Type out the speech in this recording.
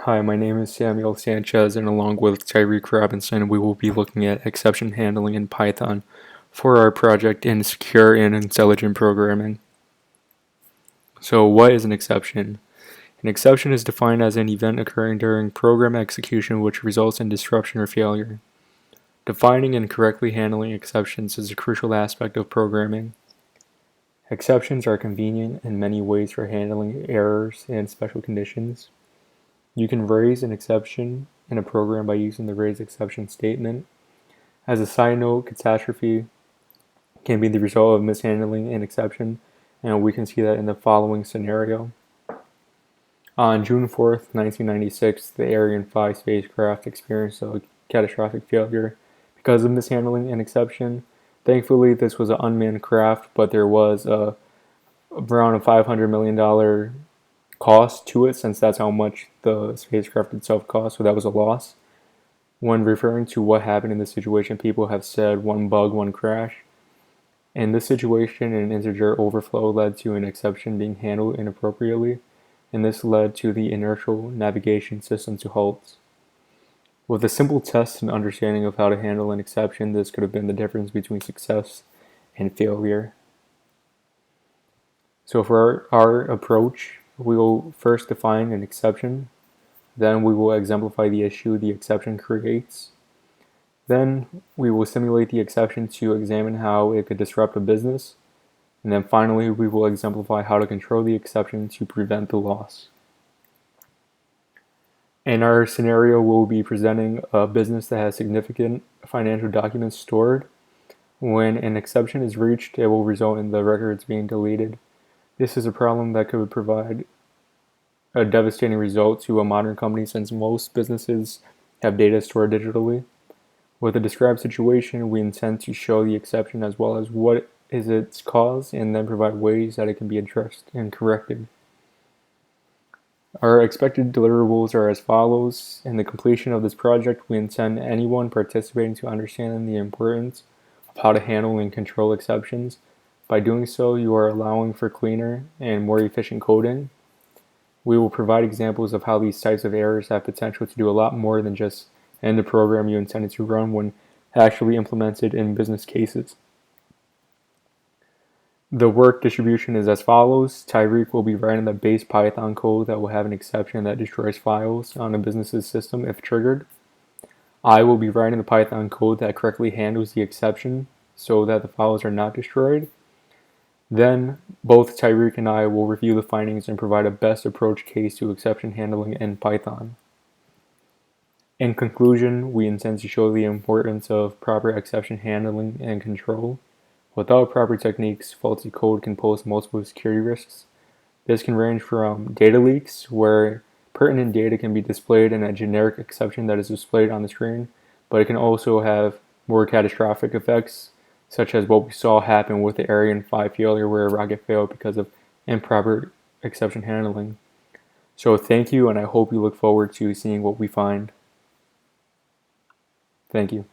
Hi, my name is Samuel Sanchez, and along with Tyreek Robinson, we will be looking at exception handling in Python for our project in secure and intelligent programming. So, what is an exception? An exception is defined as an event occurring during program execution which results in disruption or failure. Defining and correctly handling exceptions is a crucial aspect of programming. Exceptions are convenient in many ways for handling errors and special conditions. You can raise an exception in a program by using the raise exception statement. As a side note, catastrophe can be the result of mishandling an exception, and we can see that in the following scenario. On June 4th, 1996, the Ariane 5 spacecraft experienced a catastrophic failure because of mishandling an exception. Thankfully, this was an unmanned craft, but there was around a $500 million cost to it, since that's how much the spacecraft itself cost, so that was a loss. When referring to what happened in this situation, people have said one bug, one crash. In this situation, an integer overflow led to an exception being handled inappropriately, and this led to the inertial navigation system to halt. With a simple test and understanding of how to handle an exception, this could have been the difference between success and failure. So for our approach, we will first define an exception, then we will exemplify the issue the exception creates. Then we will simulate the exception to examine how it could disrupt a business. And then finally, we will exemplify how to control the exception to prevent the loss. In our scenario, we'll be presenting a business that has significant financial documents stored. When an exception is reached, it will result in the records being deleted. This is a problem that could provide a devastating result to a modern company, since most businesses have data stored digitally. With the described situation, we intend to show the exception as well as what is its cause, and then provide ways that it can be addressed and corrected. Our expected deliverables are as follows. In the completion of this project, we intend anyone participating to understand the importance of how to handle and control exceptions. By doing so, you are allowing for cleaner and more efficient coding. We will provide examples of how these types of errors have potential to do a lot more than just end the program you intended to run when actually implemented in business cases. The work distribution is as follows. Tyreek will be writing the base Python code that will have an exception that destroys files on a business's system if triggered. I will be writing the Python code that correctly handles the exception so that the files are not destroyed. Then both Tyreek and I will review the findings and provide a best approach case to exception handling in Python. In conclusion, we intend to show the importance of proper exception handling and control. Without proper techniques, faulty code can pose multiple security risks. This can range from data leaks, where pertinent data can be displayed in a generic exception that is displayed on the screen, but it can also have more catastrophic effects, such as what we saw happen with the Ariane 5 failure, where a rocket failed because of improper exception handling. So thank you, and I hope you look forward to seeing what we find. Thank you.